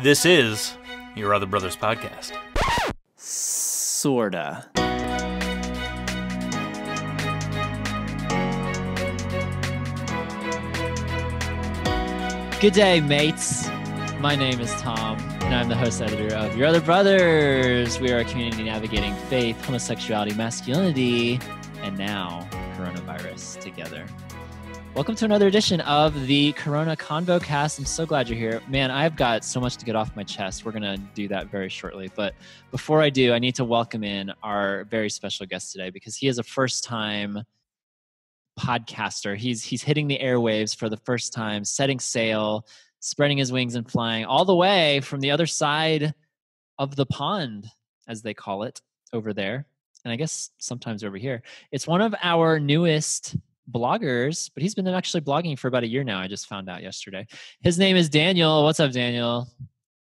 This is Your Other Brothers Podcast. Sorta. Good day, mates. My name is Tom, and I'm the host editor of Your Other Brothers. We are a community navigating faith, homosexuality, masculinity, and now coronavirus together. Welcome to another edition of the Corona ConvoCast. I'm so glad you're here. Man, I've got so much to get off my chest. We're going to do that very shortly. But before I do, I need to welcome in our very special guest today because he is a first-time podcaster. He's hitting the airwaves for the first time, setting sail, spreading his wings and flying all the way from the other side of the pond, as they call it, over there. And I guess sometimes over here. It's one of our newest bloggers, but he's been actually blogging for about a year now. I just found out yesterday. His name is Daniel. What's up, Daniel?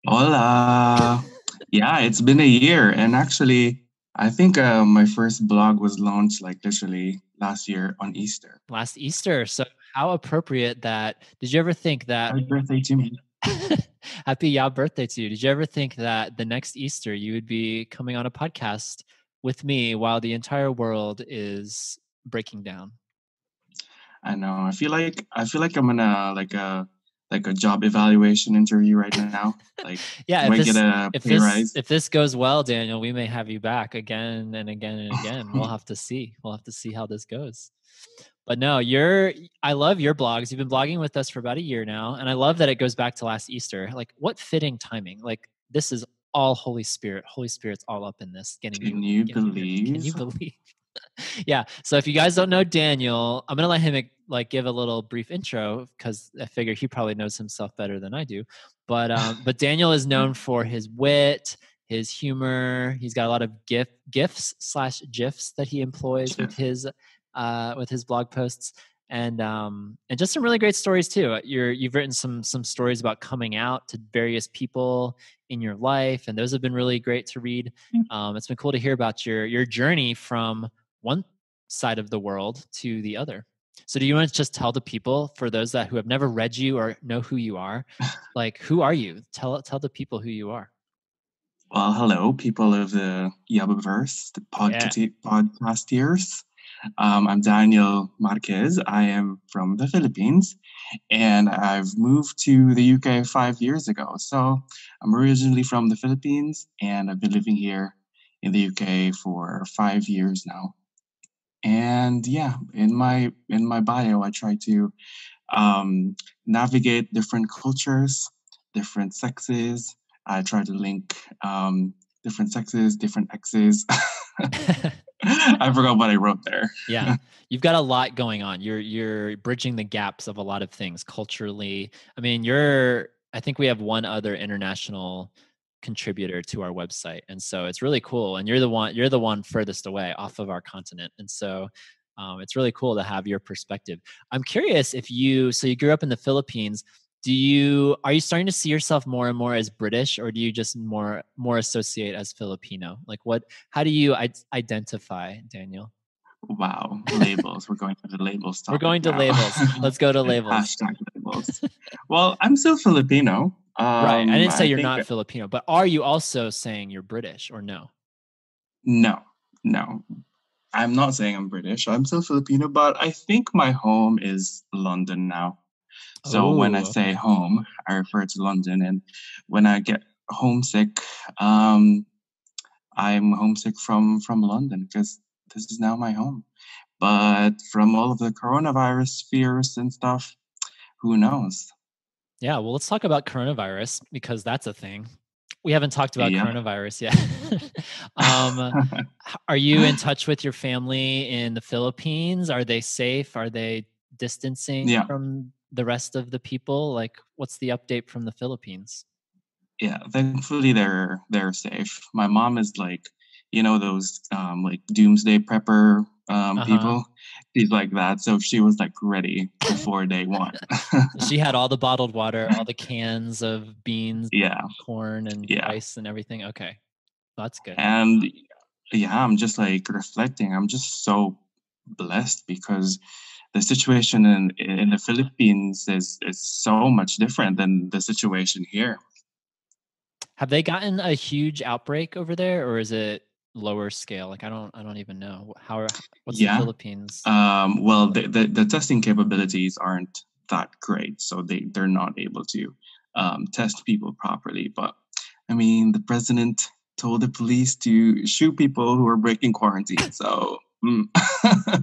Hola. Yeah, it's been a year. And actually, I think my first blog was launched like literally last year on Easter. Last Easter. So how appropriate that. Did you ever think that? Happy birthday to me. Happy YOB birthday to you. Did you ever think that the next Easter you would be coming on a podcast with me while the entire world is breaking down? I know. I feel like I'm in a job evaluation interview right now. Like, yeah, do I get a pay rise? If this goes well, Daniel, we may have you back again and again and again. We'll have to see. We'll have to see how this goes. But no, I love your blogs. You've been blogging with us for about a year now, and I love that it goes back to last Easter. Like, what fitting timing! Like, this is all Holy Spirit. Holy Spirit's all up in this. Can you believe? Yeah. So if you guys don't know Daniel, I'm gonna let him give a little brief intro because I figure he probably knows himself better than I do. But Daniel is known for his wit, his humor. He's got a lot of gifs/gifs that he employs with his blog posts, and just some really great stories too. You've written some stories about coming out to various people in your life, and those have been really great to read. It's been cool to hear about your journey from one side of the world to the other. So do you want to just tell the people, for those who have never read you or know who you are, like, who are you? Tell the people who you are. Well, hello, people of the YOB-verse, the podcasters. I'm Daniel Marquez. I am from the Philippines, and I've moved to the UK 5 years ago. So I'm originally from the Philippines, and I've been living here in the UK for 5 years now. And yeah, in my bio, I try to navigate different cultures, different sexes. I try to link different sexes, different exes. I forgot what I wrote there. Yeah, you've got a lot going on. You're bridging the gaps of a lot of things culturally. I mean, I think we have one other international contributor to our website, and so it's really cool. And you're the one furthest away off of our continent, and so it's really cool to have your perspective. I'm curious if you grew up in the Philippines. Are you starting to see yourself more and more as British, or do you just more associate as Filipino? Like, how do you identify, Daniel? Wow, labels. We're going to the labels. We're going to labels. Let's go to labels. Hashtag labels. Well, I'm still Filipino. Right. I didn't say you're not Filipino, but are you also saying you're British or no? No. I'm not saying I'm British. I'm still Filipino, but I think my home is London now. So when I say home, I refer to London. And when I get homesick, I'm homesick from London because this is now my home. But from all of the coronavirus fears and stuff, who knows? Yeah, well, let's talk about coronavirus because that's a thing. We haven't talked about coronavirus yet. Are you in touch with your family in the Philippines? Are they safe? Are they distancing from the rest of the people? Like, what's the update from the Philippines? Yeah, thankfully they're safe. My mom is like, those like doomsday prepper people. She's like that, so she was like ready before day one. She had all the bottled water, all the cans of beans, corn, and rice and everything. Okay, that's good. And I'm just like reflecting. I'm just so blessed because the situation in the Philippines is so much different than the situation here. Have they gotten a huge outbreak over there, or is it lower scale? Like I don't even know. What's the Yeah. Philippines? Well, the testing capabilities aren't that great, so they're not able to test people properly. But I mean, the president told the police to shoot people who are breaking quarantine. So,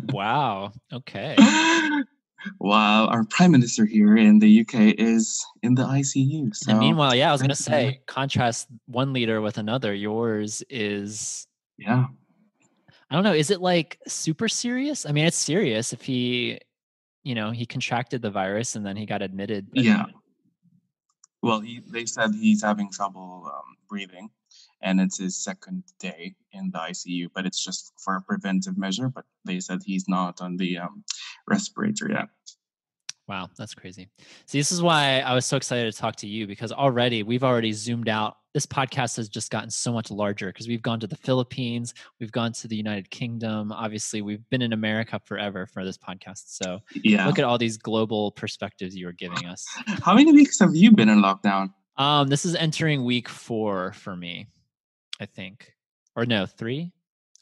Wow. Okay. while our prime minister here in the UK is in the ICU. And So, meanwhile, yeah, I was gonna right say, there, contrast one leader with another. Yours is, yeah, I don't know, is it like super serious? I mean, it's serious if he contracted the virus and then he got admitted, but yeah. Well, they said he's having trouble breathing, and it's his second day in the ICU, but it's just for a preventive measure. But they said he's not on the respirator yet. wow, that's crazy. See, this is why I was so excited to talk to you because we've already zoomed out. This podcast has just gotten so much larger because we've gone to the Philippines, we've gone to the United Kingdom. Obviously, we've been in America forever for this podcast. So Yeah. look at all these global perspectives you were giving us. How many weeks have you been in lockdown? This is entering week 4 for me, I think. Or no, 3?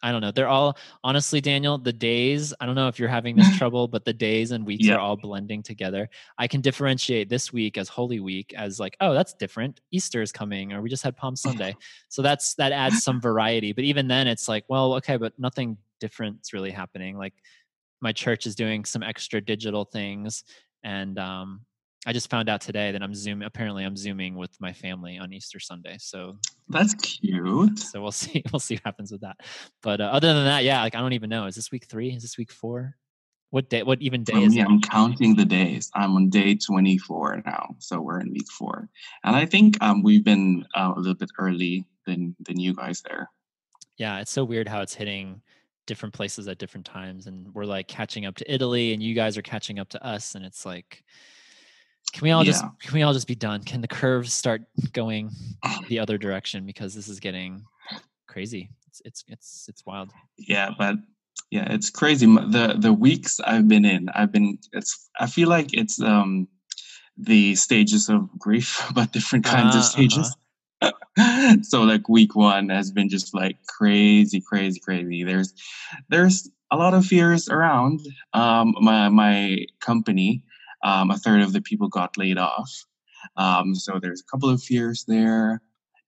I don't know. They're all honestly, Daniel, the days, I don't know if you're having this trouble, but the days and weeks Yeah. are all blending together. I can differentiate this week as Holy Week as like, oh, that's different. Easter is coming, or we just had Palm Sunday. So that adds some variety. But even then it's like, well, okay, but nothing different's really happening. Like my church is doing some extra digital things, and I just found out today that apparently I'm zooming with my family on Easter Sunday. So That's cute. so we'll see. We'll see what happens with that. But other than that, yeah, like I don't even know. Is this week 3? Is this week 4? What day? What even For day is me, it? I'm counting the days. I'm on day 24 now, so we're in week 4, and I think we've been a little bit early than you guys there. Yeah, it's so weird how it's hitting different places at different times, and we're like catching up to Italy, and you guys are catching up to us, and it's like, Yeah. can we all just be done? Can the curves start going the other direction because this is getting crazy? It's wild. Yeah, but yeah, it's crazy. The weeks I've been in, I feel like it's the stages of grief, but different kinds of Uh-huh. stages. So like week 1 has been just like crazy, crazy, crazy. There's a lot of fears around. My company, a third of the people got laid off. So there's a couple of fears there.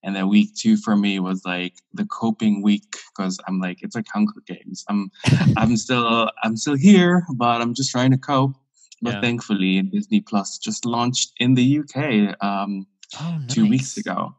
And then week 2 for me was like the coping week because I'm like, it's like Hunger Games. I'm still here, but I'm just trying to cope. But Yeah. thankfully, Disney Plus just launched in the UK Oh, 2 weeks nice. ago.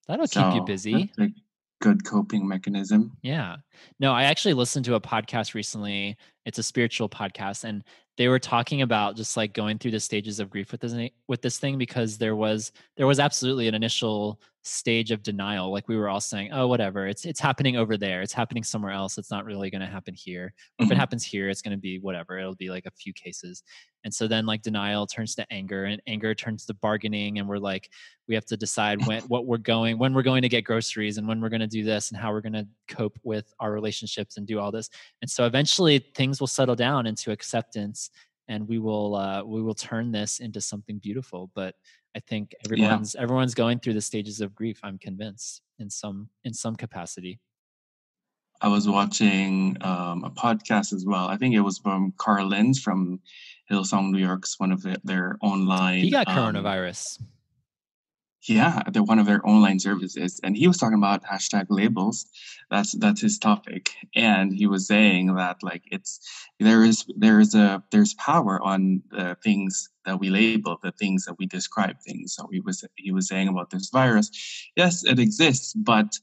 That'll keep you So busy. that's a good coping mechanism. Yeah. No, I actually listened to a podcast recently. It's a spiritual podcast, and they were talking about just like going through the stages of grief with this thing because there was absolutely an initial stage of denial. Like we were all saying, "Oh, whatever. It's happening over there. It's happening somewhere else. It's not really going to happen here. Or if it Mhm. happens here, it's going to be whatever. It'll be like a few cases." And so then like denial turns to anger, and anger turns to bargaining, and we're like, we have to decide when we're going to get groceries, and when we're going to do this, and how we're going to cope with our relationships and do all this. And so eventually things will settle down into acceptance, and we will turn this into something beautiful. But I think Yeah, everyone's going through the stages of grief, I'm convinced, in some capacity. I was watching a podcast as well. I think it was from Carl Lentz from Hillsong New York's one of their He online got coronavirus. yeah, they're one of their online services, and he was talking about hashtag labels. That's his topic, and he was saying that like there's power on the things that we label, the things that we describe things. So he was saying about this virus, yes, it exists, but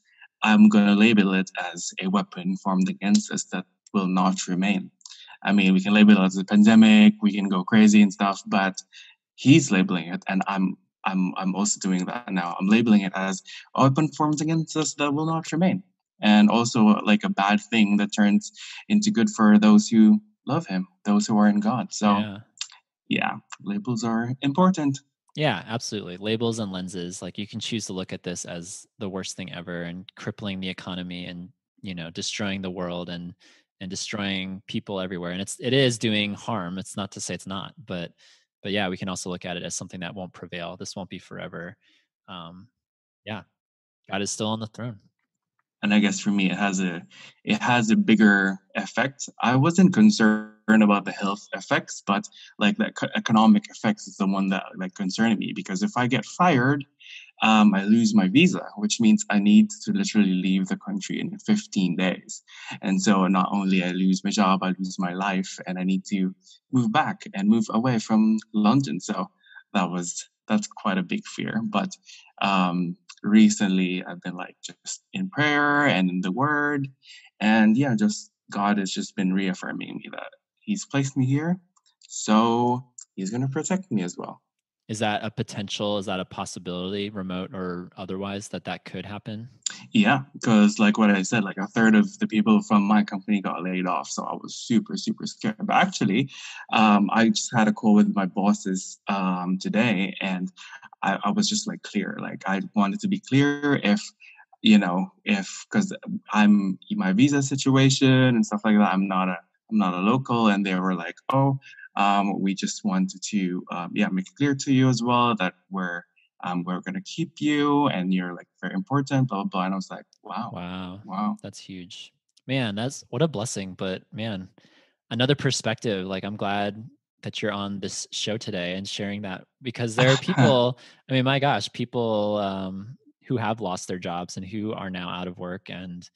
I'm gonna label it as a weapon formed against us that will not remain. I mean, we can label it as a pandemic, we can go crazy and stuff, but he's labeling it, and I'm also doing that now. I'm labeling it as a weapon formed against us that will not remain, and also like a bad thing that turns into good for those who love Him, those who are in God. So Yeah. yeah, labels are important. Yeah, absolutely. Labels and lenses. Like you can choose to look at this as the worst thing ever and crippling the economy and, destroying the world and destroying people everywhere. And it is doing harm. It's not to say it's not, but yeah, we can also look at it as something that won't prevail. This won't be forever. Um, yeah. God is still on the throne. And I guess for me, it has a bigger effect. I wasn't concerned about the health effects, but like the economic effects is the one that like concerned me, because if I get fired, I lose my visa, which means I need to literally leave the country in 15 days. And so not only I lose my job, I lose my life, and I need to move back and move away from London. So that's quite a big fear. But recently I've been like just in prayer and in the word, and yeah, just God has just been reaffirming me that He's placed me here, so He's going to protect me as well. Is that a potential? Is that a possibility, remote or otherwise, that could happen? Yeah, because like what I said, like a third of the people from my company got laid off, so I was super super scared. But actually, I just had a call with my bosses today, and I was just like clear. Like I wanted to be clear if if because I'm my visa situation and stuff like that. I'm not a local, and they were like, oh, we just wanted to make it clear to you as well that we're going to keep you and you're like very important, blah, blah, blah. And I was like, wow. That's huge, man. That's what a blessing. But man, another perspective. Like, I'm glad that you're on this show today and sharing that, because there are people, I mean, my gosh, people who have lost their jobs and who are now out of work, and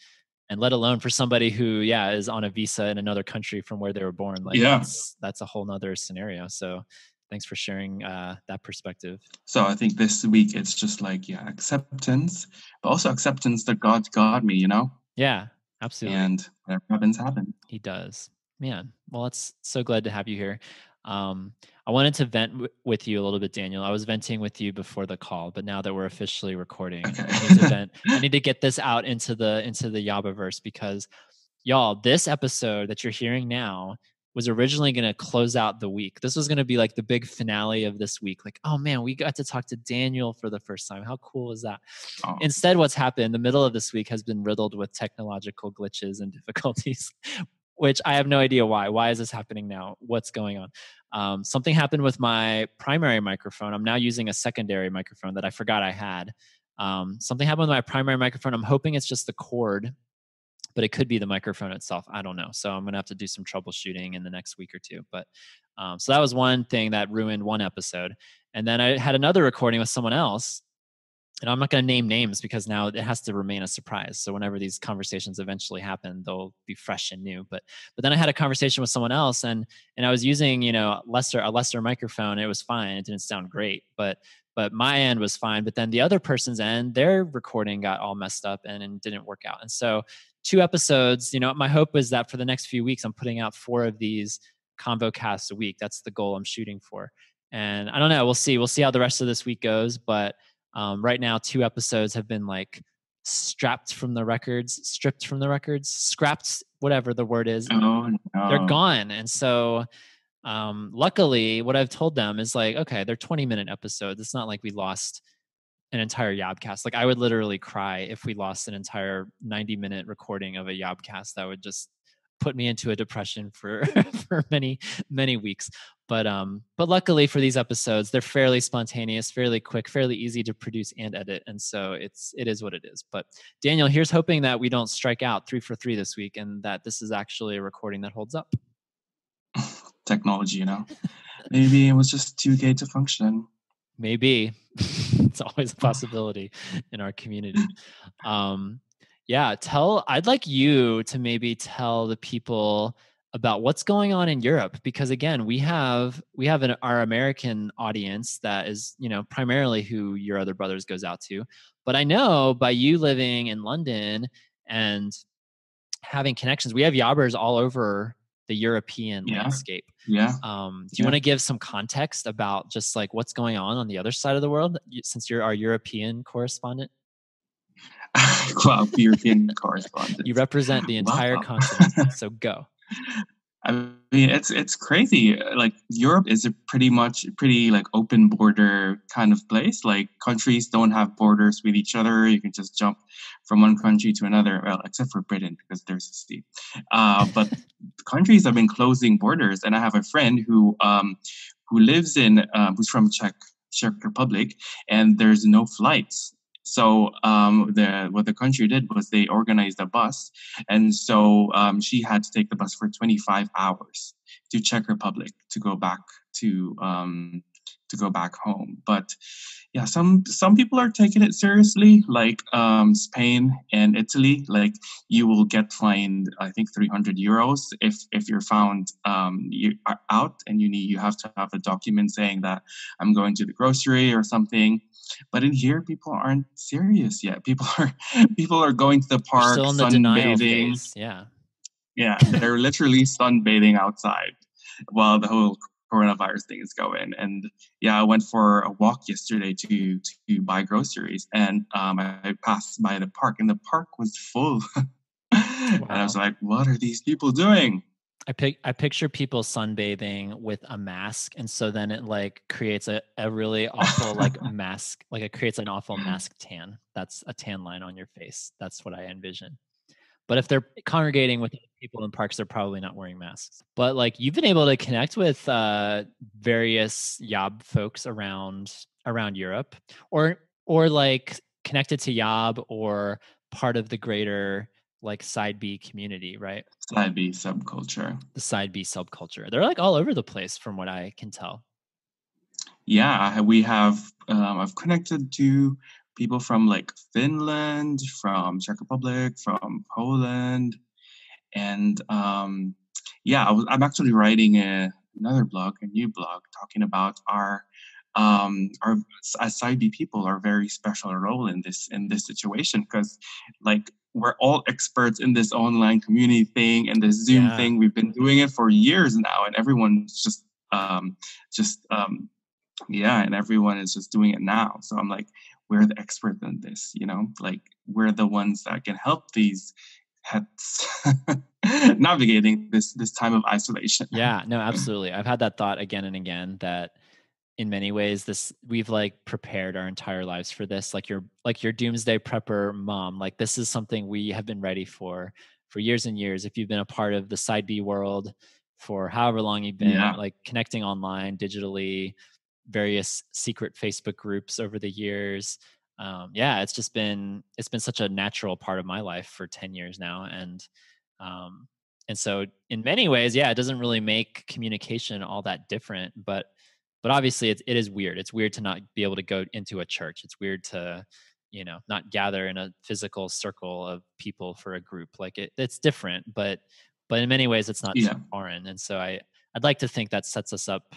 let alone for somebody who is on a visa in another country from where they were born. Like Yeah. that's a whole nother scenario. So thanks for sharing that perspective. So I think this week it's just like, acceptance, but also acceptance that God's got me, Yeah, absolutely. And whatever happens, happens. He does. Man, well, it's so glad to have you here. I wanted to vent with you a little bit, Daniel. I was venting with you before the call, but now that we're officially recording, Okay. I need to vent. I need to get this out into the YOB-verse, because y'all, this episode that you're hearing now was originally going to close out the week. This was going to be like the big finale of this week. Like, oh man, we got to talk to Daniel for the first time. How cool is that? Oh. Instead, what's happened, the middle of this week has been riddled with technological glitches and difficulties, which I have no idea why. Why is this happening now? What's going on? Something happened with my primary microphone. I'm now using a secondary microphone that I forgot I had. Something happened with my primary microphone. I'm hoping it's just the cord, but it could be the microphone itself. I don't know. So I'm going to have to do some troubleshooting in the next week or two. But so that was one thing that ruined one episode. And then I had another recording with someone else. And I'm not going to name names because now it has to remain a surprise. So whenever these conversations eventually happen, they'll be fresh and new. But then I had a conversation with someone else, and I was using a lesser microphone. It was fine. It didn't sound great, but my end was fine. But then the other person's end, their recording got all messed up and didn't work out. And so 2 episodes. My hope is that for the next few weeks, I'm putting out 4 of these ConvoCasts a week. That's the goal I'm shooting for. And I don't know. We'll see. We'll see how the rest of this week goes, but right now, 2 episodes have been like stripped from the records, scrapped, whatever the word is. Oh, no. They're gone. And so luckily, what I've told them is like, okay, they're 20-minute episodes. It's not like we lost an entire YOB-cast. Like, I would literally cry if we lost an entire 90-minute recording of a YOB-cast. That would just put me into a depression for for many weeks. But luckily for these episodes, they're fairly spontaneous, fairly quick, fairly easy to produce and edit, and so it is what it is. But Daniel, here's hoping that we don't strike out 3 for 3 this week, and that this is actually a recording that holds up. Technology, maybe it was just too gay to function. Maybe. It's always a possibility in our community. I'd like you to maybe tell the people about what's going on in Europe, because again, we have our American audience that is, primarily who Your Other Brothers goes out to. But I know by you living in London and having connections, we have yobbers all over the European landscape. Yeah. Do you want to give some context about just like what's going on the other side of the world, since you're our European correspondent? Well, European correspondent. You represent the entire continent, so go. I mean, it's crazy. Like, Europe is a pretty like open border kind of place. Like, countries don't have borders with each other. You can just jump from one country to another. Well, except for Britain, because there's a sea. But countries have been closing borders, and I have a friend who lives in who's from Czech Republic, and there's no flights So what the country did was they organized a bus, and so she had to take the bus for 25 hours to Czech Republic to go back to go back home. But yeah, some people are taking it seriously, like Spain and Italy. Like you will get fined, I think, 300 euros if you're found you are out, and you have to have a document saying that I'm going to the grocery or something. But in here, people aren't serious yet. People are going to the We're park, still in the denial sunbathing. phase. Yeah. Yeah, they're literally sunbathing outside while the whole coronavirus thing is going. And yeah, I went for a walk yesterday to buy groceries, and I passed by the park, and the park was full. And I was Wow. like, "What are these people doing?" I picture people sunbathing with a mask, and so then it like creates a really awful like mask, like it creates an awful mask tan. That's a tan line on your face. That's what I envision. But if they're congregating with people in parks, they're probably not wearing masks. But like you've been able to connect with various YOB folks around Europe, or like connected to YOB or part of the greater like side B community, right? Side B subculture. The side B subculture. They're like all over the place from what I can tell. Yeah, we have. I've connected to people from like Finland, from Czech Republic, from Poland, and yeah, I'm actually writing another blog, a new blog, talking about our as side B people, our very special role in this situation, because like we're all experts in this online community thing and this Zoom Yeah. thing. We've been doing it for years now, and everyone's just yeah, and everyone is just doing it now. So I'm like, we're the experts in this, like we're the ones that can help these heads navigating this time of isolation. Yeah, no, absolutely. I've had that thought again and again that in many ways we've like prepared our entire lives for this, like your doomsday prepper mom. Like this is something we have been ready for years and years. If you've been a part of the side B world for however long you've been Yeah, like connecting online digitally, various secret Facebook groups over the years. Yeah, it's been such a natural part of my life for 10 years now. Um, and so in many ways, yeah, it doesn't really make communication all that different, but obviously it is weird. It's weird to not be able to go into a church. It's weird to, not gather in a physical circle of people for a group. Like it's different, but in many ways it's not too yeah, foreign. And so I'd like to think that sets us up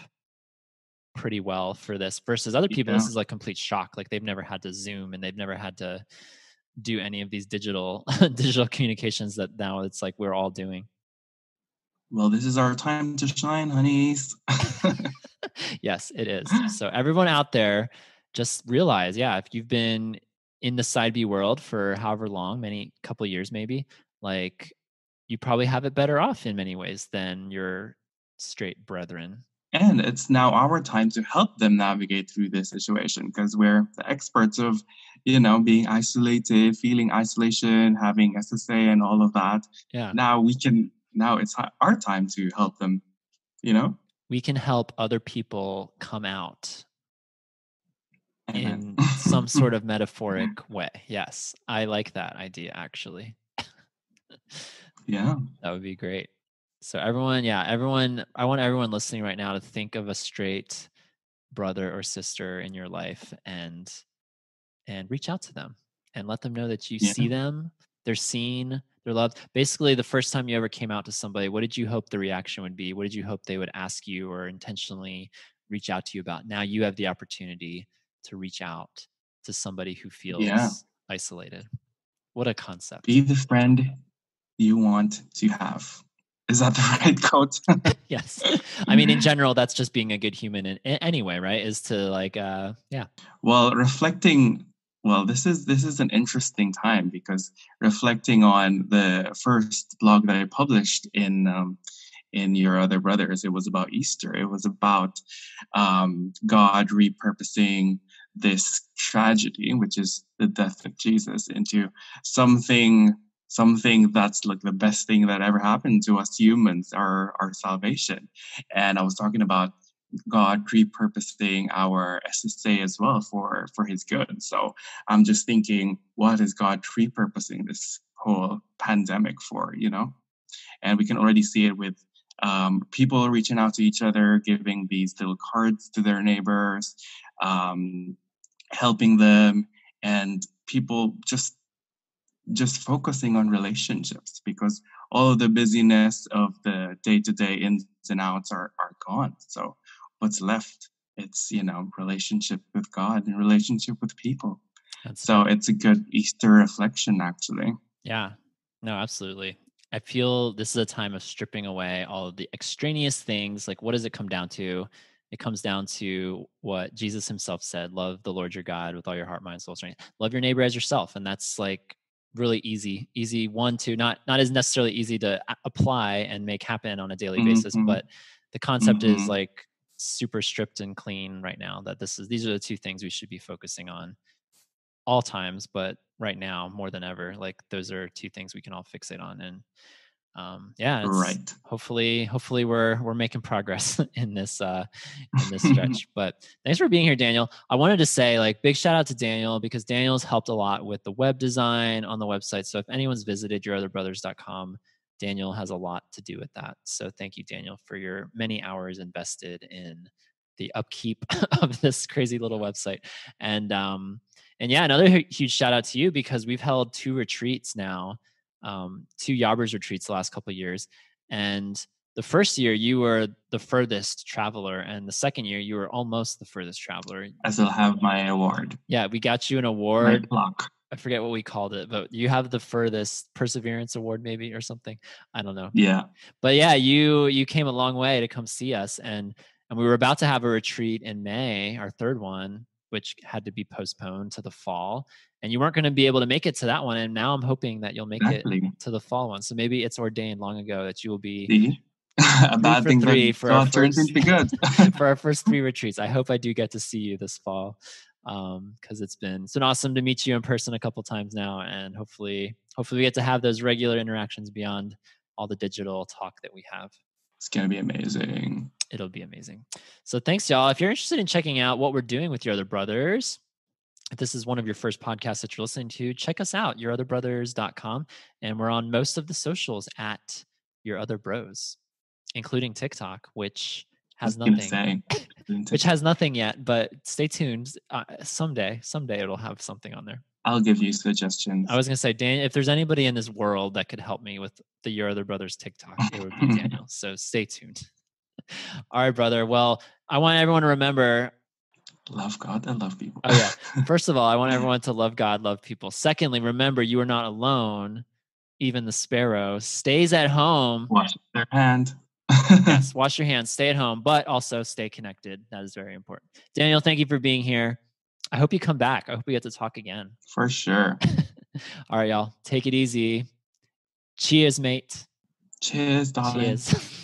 pretty well for this versus other people. yeah. This is like complete shock. Like they've never had to Zoom and they've never had to do any of these digital digital communications that now it's like we're all doing. Well, this is our time to shine, honeys. Yes, it is. So everyone out there, just realize, yeah, if you've been in the side B world for however long, many couple years maybe, like you probably have it better off in many ways than your straight brethren. And it's now our time to help them navigate through this situation, because we're the experts of, being isolated, feeling isolation, having SSA and all of that. Yeah. Now it's our time to help them, you know? We can help other people come out Amen. in some sort of metaphoric way. Yes, I like that idea actually. Yeah. That would be great. So everyone, yeah, everyone, I want everyone listening right now to think of a straight brother or sister in your life and reach out to them and let them know that you Yeah. see them, they're seen, they're loved. Basically, the first time you ever came out to somebody, what did you hope the reaction would be? What did you hope they would ask you or intentionally reach out to you about? Now you have the opportunity to reach out to somebody who Yeah. feels isolated. What a concept. Be the friend you want to have. Is that the right quote? Yes. I mean, in general, that's just being a good human anyway, right? Is to like, yeah. Well, this is an interesting time, because reflecting on the first blog that I published in Your Other Brothers, it was about Easter. It was about God repurposing this tragedy, which is the death of Jesus, into something that's like the best thing that ever happened to us humans, our salvation. And I was talking about God repurposing our SSA as well for his good. So I'm just thinking, what is God repurposing this whole pandemic for, And we can already see it with people reaching out to each other, giving these little cards to their neighbors, helping them, and people just focusing on relationships, because all of the busyness of the day-to-day ins and outs are gone. So what's left? It's, relationship with God and relationship with people. So it's a good Easter reflection, actually. Yeah, no, absolutely. I feel this is a time of stripping away all of the extraneous things. Like, what does it come down to? It comes down to what Jesus himself said: love the Lord your God with all your heart, mind, soul, strength. Love your neighbor as yourself. And that's like really easy one to not as necessarily easy to apply and make happen on a daily basis, but the concept is like super stripped and clean right now, that these are the two things we should be focusing on all times, but right now more than ever, like those are two things we can all fixate on. And it's right. Hopefully we're making progress in this stretch. But thanks for being here, Daniel. I wanted to say, like, big shout out to Daniel, because Daniel's helped a lot with the web design on the website. So if anyone's visited yourotherbrothers.com, Daniel has a lot to do with that. So thank you, Daniel, for your many hours invested in the upkeep of this crazy little website. And yeah, another huge shout out to you, because we've held 2 retreats now, 2 Yobbers retreats the last couple of years. And the first year you were the furthest traveler, and the second year you were almost the furthest traveler. I still have my award. Yeah, we got you an award. My plaque. I forget what we called it, but you have the furthest perseverance award, maybe, or something. I don't know. Yeah. But yeah, you came a long way to come see us, and we were about to have a retreat in May, our 3rd one, which had to be postponed to the fall, and you weren't going to be able to make it to that one. And now I'm hoping that you'll make it to the fall one. So maybe it's ordained long ago that you will be a bad thing that God turns into good for our first 3 retreats. I hope I do get to see you this fall, because it's been awesome to meet you in person a couple times now, and hopefully we get to have those regular interactions beyond all the digital talk that we have. It's going to be amazing. It'll be amazing. So thanks, y'all. If you're interested in checking out what we're doing with Your Other Brothers, if this is one of your first podcasts that you're listening to, check us out, yourotherbrothers.com. And we're on most of the socials at Your Other Bros, including TikTok, which has nothing. Which has nothing yet, but stay tuned. Someday it'll have something on there. I'll give you suggestions. I was going to say, Dan, if there's anybody in this world that could help me with the Your Other Brothers TikTok, it would be Daniel. So stay tuned. All right, brother. Well, I want everyone to remember, love God and love people. Oh, yeah. First of all, I want everyone to love God, love people. Secondly, remember, you are not alone. Even the sparrow stays at home. Wash their hand. Yes, wash your hands, stay at home, but also stay connected. That is very important. Daniel, thank you for being here. I hope you come back. I hope we get to talk again. For sure. All right, y'all. Take it easy. Cheers, mate. Cheers, darling. Cheers.